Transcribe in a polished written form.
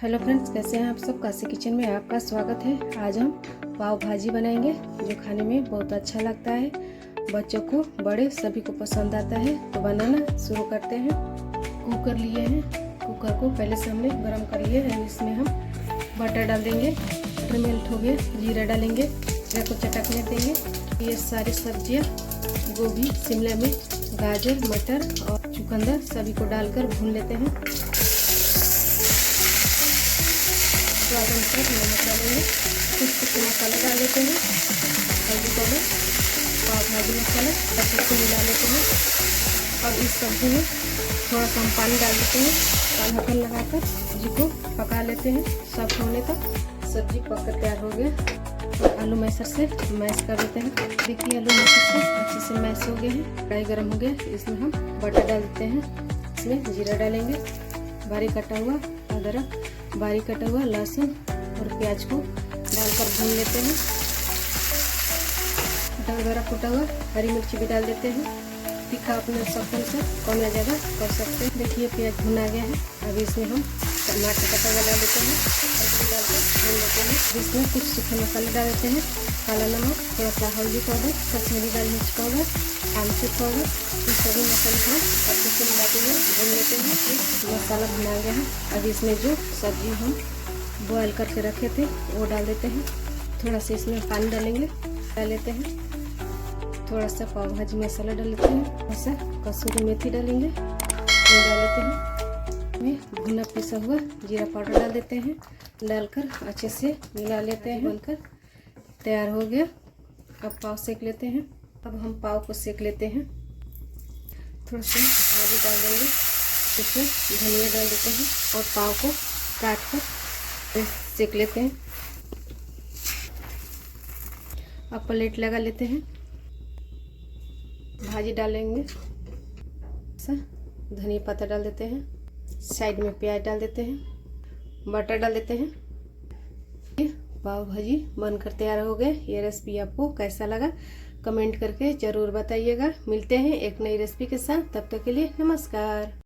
Hello friends, कैसे हैं आप सब। काशी किचन में आपका स्वागत है। आज हम पाव भाजी बनाएंगे जो खाने में बहुत अच्छा लगता है। बच्चों को बड़े सभी को पसंद आता है। तो बनाना शुरू करते हैं। कुकर लिए हैं, कुकर को पहले से हमने गरम कर लिए है। इसमें हम बटर डाल देंगे। बटर मेल्ट हो गया, जीरा डालेंगे, जीरा को चटकने देंगे। ये सारी सब्जियाँ गोभी, शिमला मिर्च, गाजर, मटर और चुकंदर सभी को डालकर भून लेते हैं। स्वाद अनुसार नमक डालेंगे, कुछ मसाला डाल लेते हैं, हल्दी पाउडर, पाव भाजी मसाला, अच्छे से मिला लेते हैं। और इस सब्जी में थोड़ा सा हम पानी डाल देते हैं। ढक्कन लगाकर सब्जी को पका लेते हैं सॉफ्ट होने तक। सब्जी पककर तैयार हो गया। तो आलू मैशर से मैश कर देते हैं। देखिए आलू मैशर से अच्छे से मैश हो गया है। कढ़ाई गर्म हो गया, इसमें हम बटर डाल देते हैं। इसमें जीरा डालेंगे, बारीक कटा हुआ अदरक, बारीक कटा हुआ लहसुन और प्याज को डालकर भून लेते हैं। दरदरा कुटा हुआ हरी मिर्ची भी डाल देते हैं। तीखा अपने शौकीन से कम या ज़्यादा कर सकते हैं। देखिए प्याज भुना गया है। अभी इसमें हम टमाटर कटा हुआ डाल देते हैं, डालकर भून लेते हैं। इसमें कुछ सूखे मसाले डाल देते हैं, काला नमक, थोड़ा सा हल्दी पाउडर, कश्मीरी लाल मिर्च पाउडर, आमचूर पाउडर। इन सभी मसाले को अच्छे से मिलाते हुए भून लेते हैं। मसाला भुना गया है। अब इसमें जो सब्जी हम बॉयल करके रखे थे वो डाल देते हैं। थोड़ा सा इसमें पानी डालेंगे, डाल लेते हैं। थोड़ा सा पाव भाजी मसाला डाल लेते हैं। थोड़ा सा कसूरी मेथी डालेंगे, वो डाल लेते हैं। में भुना पिसा हुआ जीरा पाउडर डाल देते हैं, डालकर अच्छे से मिला लेते हैं। बनकर तैयार हो गया। अब पाव सेक लेते हैं। अब हम पाव को सेक लेते हैं। थोड़ा सा भाजी डाल देंगे, इसमें धनिया डाल देते हैं और पाव को काट कर सेक लेते हैं। अब प्लेट लगा लेते हैं। भाजी डालेंगे, धनिया पत्ता डाल देते हैं, साइड में प्याज डाल देते हैं, बटर डाल देते हैं। पाव भाजी बनकर तैयार हो गए। ये रेसिपी आपको कैसा लगा कमेंट करके ज़रूर बताइएगा। मिलते हैं एक नई रेसिपी के साथ, तब तक के लिए नमस्कार।